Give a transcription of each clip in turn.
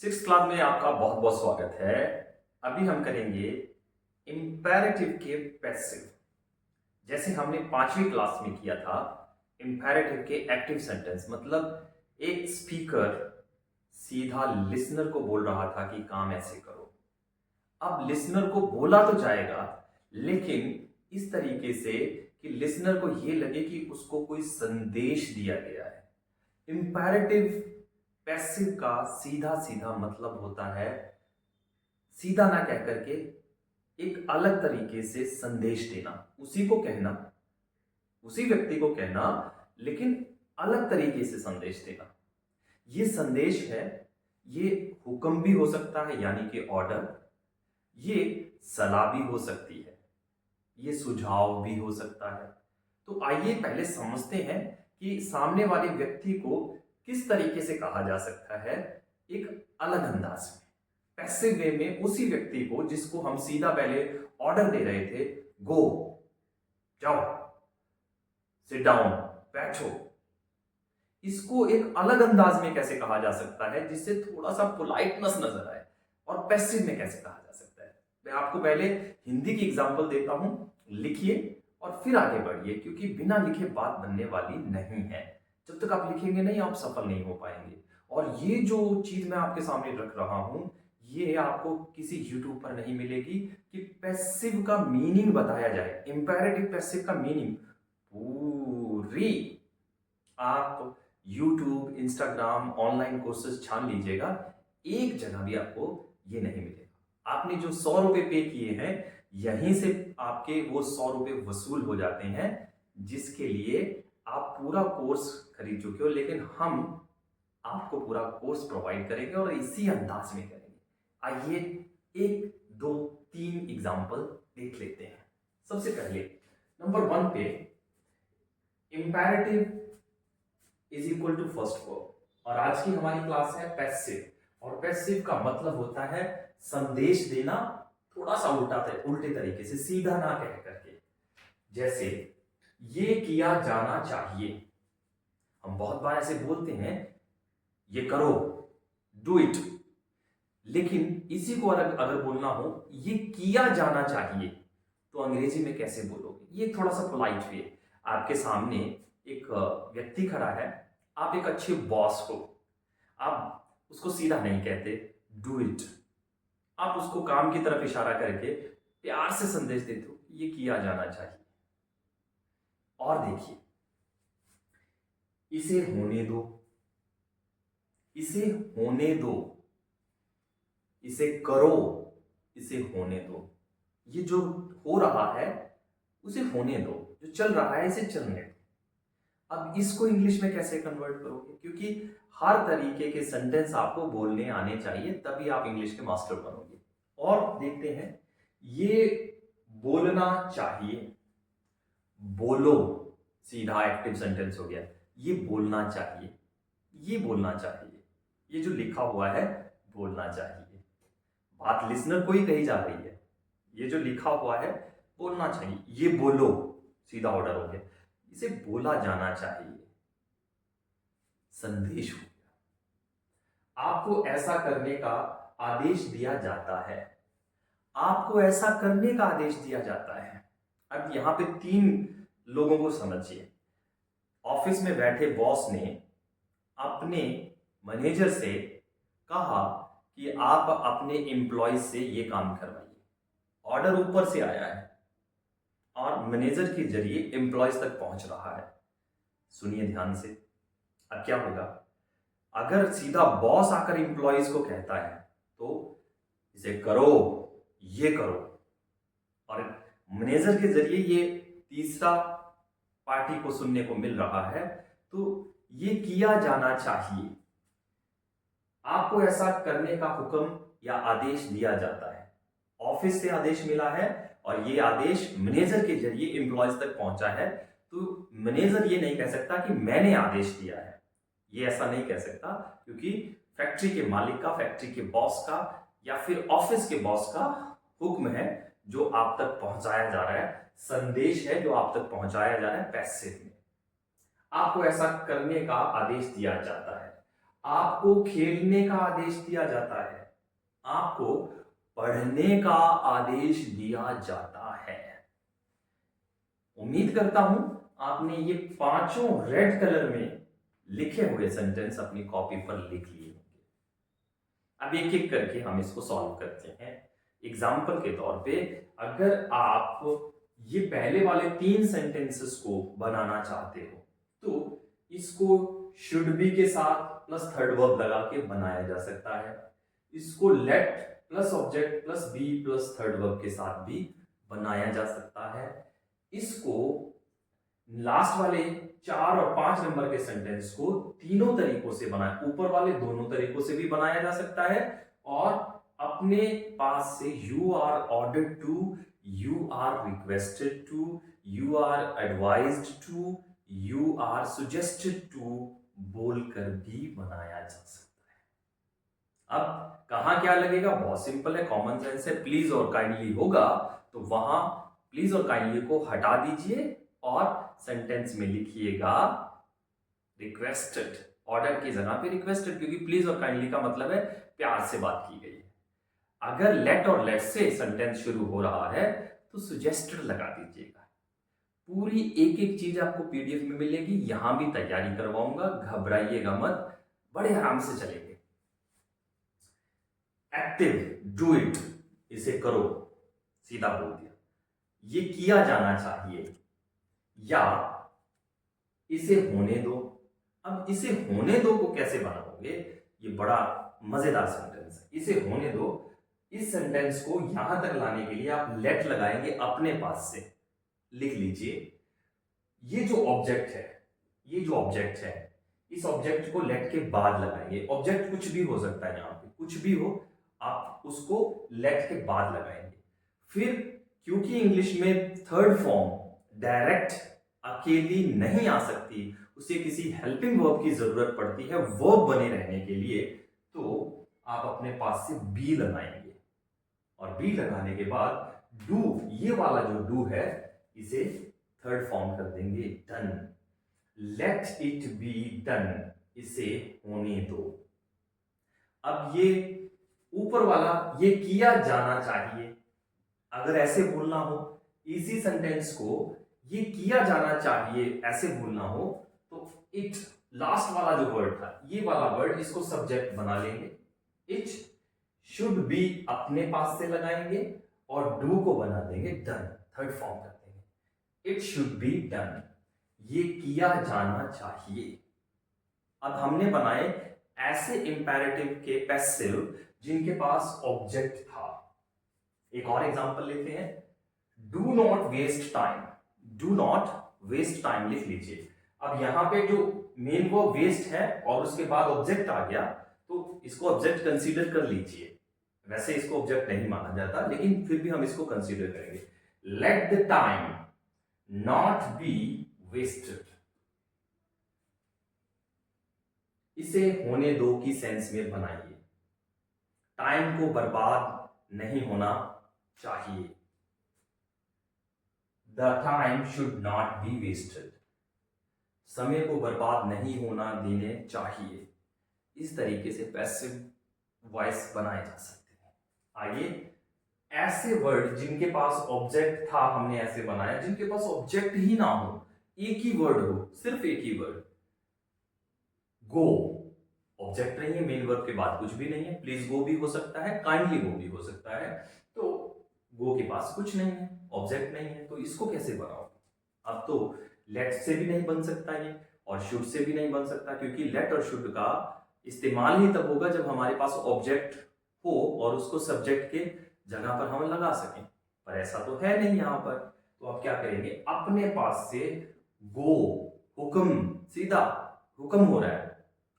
Six class में आपका बहुत बहुत स्वागत है। अभी हम करेंगे इंपेरेटिव के पैसिव। जैसे हमने पांचवी क्लास में किया था इंपेरेटिव के एक्टिव सेंटेंस, मतलब एक स्पीकर सीधा लिसनर को बोल रहा था कि काम ऐसे करो। अब लिसनर को बोला तो जाएगा, लेकिन इस तरीके से कि लिसनर को यह लगे कि उसको कोई संदेश दिया गया है। इंपेरेटिव पैसिव का सीधा सीधा मतलब होता है सीधा ना कह करके एक अलग तरीके से संदेश देना, उसी को कहना, उसी व्यक्ति को कहना, लेकिन अलग तरीके से संदेश देना। ये संदेश है, ये हुक्म भी हो सकता है यानी कि ऑर्डर, ये सलाह भी हो सकती है, ये सुझाव भी हो सकता है। तो आइए पहले समझते हैं कि सामने वाले व्यक्ति को किस तरीके से कहा जा सकता है एक अलग अंदाज में, पैसिव वे में। उसी व्यक्ति को जिसको हम सीधा पहले ऑर्डर दे रहे थे, गो, जाओ, सिट डाउन, बैठो, इसको एक अलग अंदाज में कैसे कहा जा सकता है जिससे थोड़ा सा पोलाइटनेस नजर आए, और पैसिव में कैसे कहा जा सकता है। मैं आपको पहले हिंदी की एग्जांपल देता हूं, लिखिए और फिर आगे बढ़िए, क्योंकि बिना लिखे बात बनने वाली नहीं है। जब तक आप लिखेंगे नहीं, आप सफल नहीं हो पाएंगे। और ये जो चीज मैं आपके सामने रख रहा हूं, ये आपको किसी यूट्यूब पर नहीं मिलेगी कि पैसिव का मीनिंग बताया जाए, इंपेरेटिव पैसिव का मीनिंग पूरी आप यूट्यूब, इंस्टाग्राम, ऑनलाइन कोर्सेज छान लीजिएगा, एक जगह भी आपको ये नहीं मिलेगा। आपने जो 100 रुपए पे किए हैं, यहीं से आपके वो 100 रुपए वसूल हो जाते हैं, जिसके लिए आप पूरा कोर्स खरीद चुके हो। लेकिन हम आपको पूरा कोर्स प्रोवाइड करेंगे और इसी अंदाज में करेंगे। आइए एक, दो, तीन एग्जाम्पल देख लेते हैं। सबसे पहले नंबर 1 पे imperative is equal to first verb, और आज की हमारी क्लास है पैसिव, और पैसिव का मतलब होता है संदेश देना, थोड़ा सा उल्टे तरीके से, सीधा ना कह करके। जैसे ये किया जाना चाहिए, हम बहुत बार ऐसे बोलते हैं, ये करो, डू इट। लेकिन इसी को अगर बोलना हो ये किया जाना चाहिए, तो अंग्रेजी में कैसे बोलोगे? ये थोड़ा सा पोलाइट वे। आपके सामने एक व्यक्ति खड़ा है, आप एक अच्छे बॉस हो, आप उसको सीधा नहीं कहते डू इट, आप उसको काम की तरफ इशारा करके प्यार से संदेश देते हो ये किया जाना चाहिए। और देखिए, इसे होने दो, इसे होने दो, इसे करो, इसे होने दो। ये जो हो रहा है उसे होने दो, जो चल रहा है इसे चलने दो। अब इसको इंग्लिश में कैसे कन्वर्ट करोगे? क्योंकि हर तरीके के सेंटेंस आपको बोलने आने चाहिए, तभी आप इंग्लिश के मास्टर बनोगे। और देखते हैं, ये बोलना चाहिए, बोलो, सीधा एक्टिव सेंटेंस हो गया। ये बोलना चाहिए, ये बोलना चाहिए, ये जो लिखा हुआ है बोलना चाहिए, बात लिसनर को ही कही जा रही है। ये जो लिखा हुआ है बोलना चाहिए, ये बोलो, सीधा ऑर्डर हो गया, इसे बोला जाना चाहिए, संदेश हो गया। आपको ऐसा करने का आदेश दिया जाता है, आपको ऐसा करने का आदेश दिया जाता है। अब यहां पे 3 लोगों को समझिए। ऑफिस में बैठे बॉस ने अपने मैनेजर से कहा कि आप अपने एम्प्लॉय से ये काम करवाइए। ऑर्डर ऊपर से आया है और मैनेजर के जरिए एम्प्लॉयज तक पहुंच रहा है। सुनिए ध्यान से, अब क्या होगा? अगर सीधा बॉस आकर एम्प्लॉयज को कहता है तो इसे करो, ये करो, और मैनेजर के जरिए ये तीसरा पार्टी को सुनने को मिल रहा है, तो ये किया जाना चाहिए। आपको ऐसा करने का हुक्म या आदेश दिया जाता है, ऑफिस से आदेश मिला है और ये आदेश मैनेजर के जरिए एम्प्लॉयज तक पहुंचा है। तो मैनेजर ये नहीं कह सकता कि मैंने आदेश दिया है, ये ऐसा नहीं कह सकता, क्योंकि फैक्ट्री के मालिक का, फैक्ट्री के बॉस का या फिर ऑफिस के बॉस का हुक्म है जो आप तक पहुंचाया जा रहा है, संदेश है जो आप तक पहुंचाया जा रहा है पैसिव में। आपको ऐसा करने का आदेश दिया जाता है। आपको खेलने का आदेश दिया जाता है, आपको पढ़ने का आदेश दिया जाता है। उम्मीद करता हूं आपने ये पांचों रेड कलर में लिखे हुए सेंटेंस अपनी कॉपी पर लिख लिए होंगे। अब एक एक करके हम इसको सॉल्व करते हैं। एग्जाम्पल के तौर पे अगर आप ये पहले वाले 3 सेंटेंसेस को बनाना चाहते हो तो इसको शुड बी के साथ प्लस थर्ड वर्ब लगा के बनाया जा सकता है। इसको let plus object plus be plus third verb के साथ भी बनाया जा सकता है। इसको लास्ट वाले 4 और 5 नंबर के सेंटेंस को तीनों तरीकों से बनाया, ऊपर वाले दोनों तरीकों से भी बनाया जा सकता है और अपने पास से you are ordered to, you are requested to, you are advised to, you are suggested to बोलकर भी बनाया जा सकता है। अब कहां क्या लगेगा, बहुत सिंपल है, कॉमन सेंस है। प्लीज और काइंडली होगा तो वहां प्लीज और काइंडली को हटा दीजिए और सेंटेंस में लिखिएगा रिक्वेस्टेड, ऑर्डर की जगह पे रिक्वेस्टेड, क्योंकि प्लीज और काइंडली का मतलब है प्यार से बात की गई है। अगर लेट और लेट से सेंटेंस शुरू हो रहा है तो सजेस्टेड लगा दीजिएगा। पूरी एक एक चीज आपको पीडीएफ में मिलेगी, यहां भी तैयारी करवाऊंगा, घबराइएगा मत, बड़े आराम से चलेंगे। एक्टिव, डू इट, इसे करो, सीधा बोल दिया। ये किया जाना चाहिए या इसे होने दो। अब इसे होने दो को कैसे बनाओगे, ये बड़ा मजेदार सेंटेंस है। इसे होने दो, इस सेंटेंस को यहां तक लाने के लिए आप लेट लगाएंगे अपने पास से। लिख लीजिए, ये जो ऑब्जेक्ट है, ये जो ऑब्जेक्ट है, इस ऑब्जेक्ट को लेट के बाद लगाएंगे। ऑब्जेक्ट कुछ भी हो सकता है, यहां पे कुछ भी हो, आप उसको लेट के बाद लगाएंगे। फिर क्योंकि इंग्लिश में थर्ड फॉर्म डायरेक्ट अकेली नहीं आ सकती, उसे किसी हेल्पिंग वर्ब की जरूरत पड़ती है वर्ब बने रहने के लिए, तो आप अपने पास से बी लगाएंगे और बी लगाने के बाद डू, ये वाला जो डू है इसे थर्ड फॉर्म कर देंगे done. Let it be done, इसे होने दो। अब ये ऊपर वाला ये किया जाना चाहिए, अगर ऐसे बोलना हो इसी सेंटेंस को, ये किया जाना चाहिए ऐसे बोलना हो तो इट, लास्ट वाला जो वर्ड था ये वाला वर्ड, इसको सब्जेक्ट बना लेंगे। इट शुड बी अपने पास से लगाएंगे और डू को बना देंगे डन, थर्ड फॉर्म कर देंगे। इट शुड बी डन, ये किया जाना चाहिए। अब हमने बनाए ऐसे इंपेरेटिव के पैसिव जिनके पास ऑब्जेक्ट था। एक और एग्जांपल लेते हैं, do not waste time. Do not waste time लिख लीजिए। अब यहां पे जो मेन वो वेस्ट है और उसके बाद ऑब्जेक्ट आ गया तो इसको ऑब्जेक्ट कंसीडर कर लीजिए। वैसे इसको ऑब्जेक्ट नहीं माना जाता लेकिन फिर भी हम इसको कंसीडर करेंगे। Let the time not be wasted, इसे होने दो की सेंस में बनाइए। टाइम को बर्बाद नहीं होना चाहिए। The time should not be wasted, समय को बर्बाद नहीं होना देने चाहिए। इस तरीके से पैसिव वॉइस बनाए जा सकते हैं। आइए, ऐसे वर्ड जिनके पास ऑब्जेक्ट था हमने ऐसे बनाया, जिनके पास ऑब्जेक्ट ही ना हो, एक ही वर्ड हो, सिर्फ एक ही वर्ड। गो ऑब्जेक्ट नहीं है, मेन वर्ब के बाद कुछ भी नहीं है। प्लीज गो भी हो सकता है, काइंडली गो भी हो सकता है। तो गो के पास कुछ नहीं है, ऑब्जेक्ट नहीं है, तो इसको कैसे बनाओ? अब तो लेट से भी नहीं बन सकता ये और शुड से भी नहीं बन सकता, क्योंकि लेट और शुड का इस्तेमाल ही तब होगा जब हमारे पास ऑब्जेक्ट हो और उसको सब्जेक्ट के जगह पर हम लगा सकें, पर ऐसा तो है नहीं यहां पर। तो आप क्या करेंगे, अपने पास से गो, हुक्म, सीधा हुक्म हो रहा है,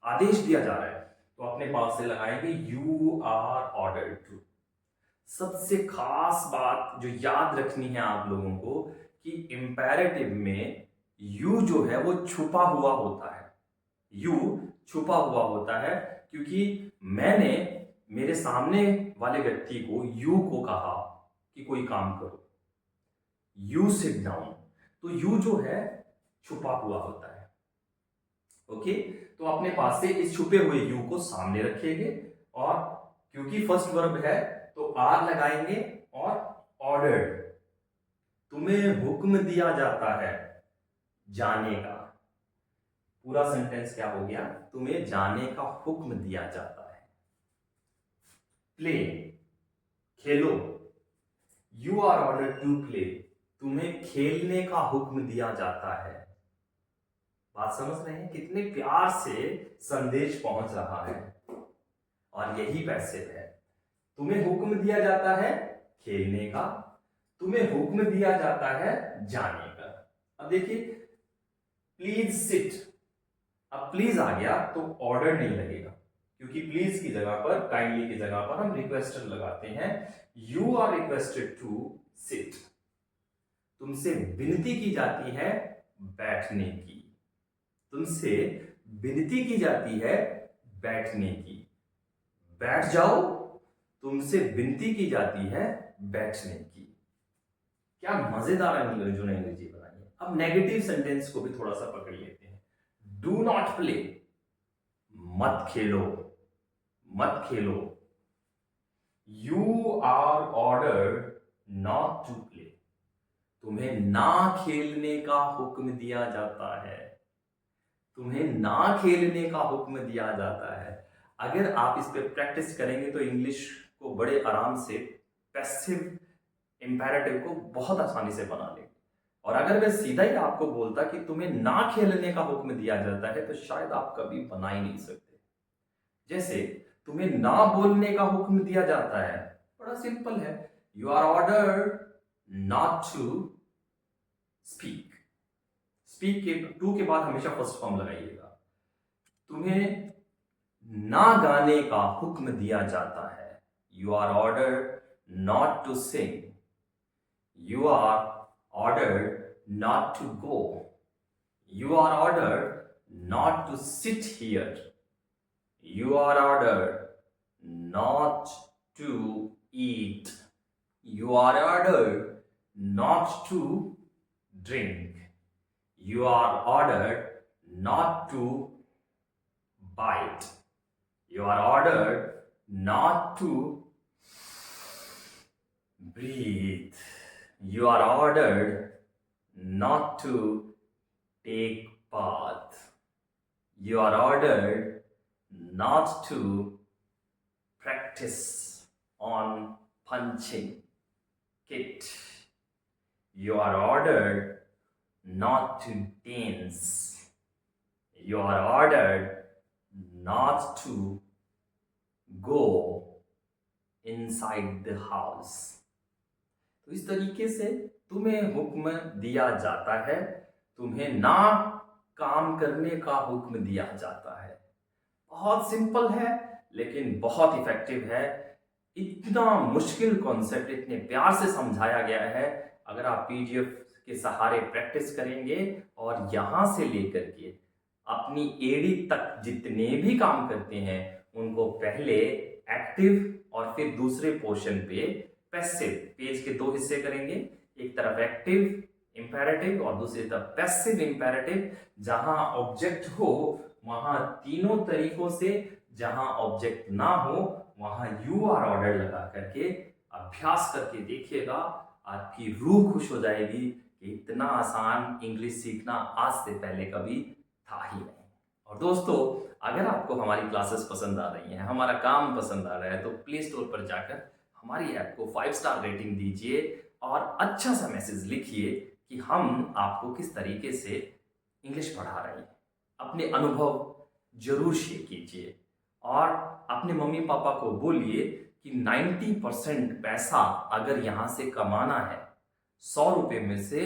आदेश दिया जा रहा है, तो अपने पास से लगाएंगे यू आर ऑर्डर्ड टू। सबसे खास बात जो याद रखनी है आप लोगों को कि इंपेरेटिव में यू जो है वो छुपा हुआ होता है। यू छुपा हुआ होता है क्योंकि मैंने मेरे सामने वाले व्यक्ति को यू को कहा कि कोई काम करो, यू सिट डाउन, तो यू जो है छुपा हुआ होता है। ओके, तो अपने पास से इस छुपे हुए यू को सामने रखेंगे और क्योंकि फर्स्ट वर्ब है तो आर लगाएंगे और ऑर्डर्ड, तुम्हें हुक्म दिया जाता है जाने का। पूरा सेंटेंस क्या हो गया, तुम्हें जाने का हुक्म दिया जाता है। प्ले, खेलो, you are ordered to play, तुम्हें खेलने का हुक्म दिया जाता है। बात समझ रहे हैं, कितने प्यार से संदेश पहुंच रहा है। और यही पैसिव है, तुम्हें हुक्म दिया जाता है खेलने का, तुम्हें हुक्म दिया जाता है जाने का। अब देखिए, प्लीज सिट, अब प्लीज आ गया तो ऑर्डर नहीं लगेगा, क्योंकि प्लीज की जगह पर, काइंडली की जगह पर हम रिक्वेस्टेड लगाते हैं। You are requested to sit, तुमसे विनती की जाती है बैठने की, तुमसे विनती की जाती है बैठने की। बैठ जाओ, तुमसे विनती की जाती है बैठने की। क्या मजेदार जो अंग्रेजी बनाई है। अब नेगेटिव सेंटेंस को भी थोड़ा सा पकड़ लेते हैं। डू नॉट प्ले, मत खेलो, मत खेलो। You are ordered not to play, तुम्हें ना खेलने का हुक्म दिया जाता है, तुम्हें ना खेलने का हुक्म दिया जाता है। अगर आप इस पे प्रैक्टिस करेंगे तो इंग्लिश को बड़े आराम से पैसिव इंपैरेटिव को बहुत आसानी से बना लेंगे। और अगर मैं सीधा ही आपको बोलता कि तुम्हें ना खेलने का हुक्म दिया जाता है तो शायद आप कभी बना ही नहीं सकते। जैसे तुम्हें ना बोलने का हुक्म दिया जाता है, बड़ा सिंपल है, you are ordered not to speak. Speak के टू के बाद हमेशा फर्स्ट फॉर्म लगाइएगा। तुम्हें ना गाने का हुक्म दिया जाता है, you are ordered not to sing, you are ordered not to go, you are ordered not to sit here, you are ordered not to eat, you are ordered not to drink, you are ordered not to bite, you are ordered not to breathe, you are ordered not to take bath, you are ordered not to practice on punching kit, you are ordered not to dance, you are ordered not to go inside the house। तो इस तरीके से तुम्हें हुक्म दिया जाता है, तुम्हें ना काम करने का हुक्म दिया जाता है। बहुत सिंपल है लेकिन बहुत इफेक्टिव है। इतना मुश्किल कॉन्सेप्ट इतने प्यार से समझाया गया है। अगर आप पीडीएफ के सहारे प्रैक्टिस करेंगे और यहां से लेकर के अपनी एडी तक जितने भी काम करते हैं उनको पहले एक्टिव और फिर दूसरे पोर्शन पे पैसिव, पेज के दो हिस्से करेंगे, एक तरफ एक्टिव इंपैरेटिव और दूसरी तरफ पैसिव इंपैरेटिव। जहां ऑब्जेक्ट हो वहां तीनों तरीकों से, जहां ऑब्जेक्ट ना हो वहां यू आर ऑर्डर लगा करके अभ्यास करके देखिएगा। आपकी रूह खुश हो जाएगी कि इतना आसान इंग्लिश सीखना आज से पहले कभी था ही नहीं। और दोस्तों, अगर आपको हमारी क्लासेस पसंद आ रही हैं, हमारा काम पसंद आ रहा है, तो प्ले स्टोर पर जाकर हमारी ऐप को 5 स्टार रेटिंग दीजिए और अच्छा सा मैसेज लिखिए कि हम आपको किस तरीके से इंग्लिश पढ़ा रहे हैं। अपने अनुभव जरूर शेयर कीजिए और अपने मम्मी पापा को बोलिए कि 90% पैसा अगर यहाँ से कमाना है, 100 रुपये में से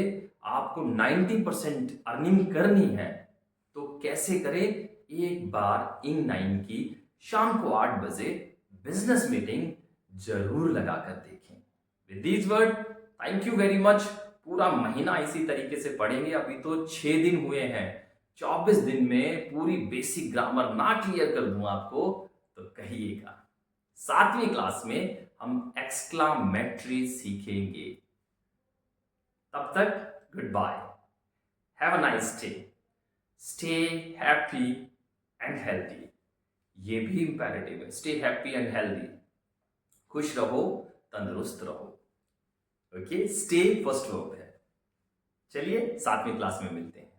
आपको 90% अर्निंग करनी है, तो कैसे करें। एक बार इन9 की शाम को 8 बजे बिजनेस मीटिंग जरूर लगाकर देखें। With these word, thank you very much. पूरा महीना इसी तरीके से पढ़ेंगे। अभी तो 6 दिन हुए हैं, 24 दिन में पूरी बेसिक ग्रामर ना क्लियर कर दूं आपको तो कहिएगा। 7वीं क्लास में हम एक्सक्लामेटरी सीखेंगे। तब तक goodbye, have a nice day. Stay happy and healthy, ये भी इंपैरेटिव है। स्टे हैप्पी एंड हेल्दी, खुश रहो, तंदुरुस्त रहो। ओके, स्टे फर्स्ट वर्ब है। चलिए 7वीं क्लास में मिलते हैं।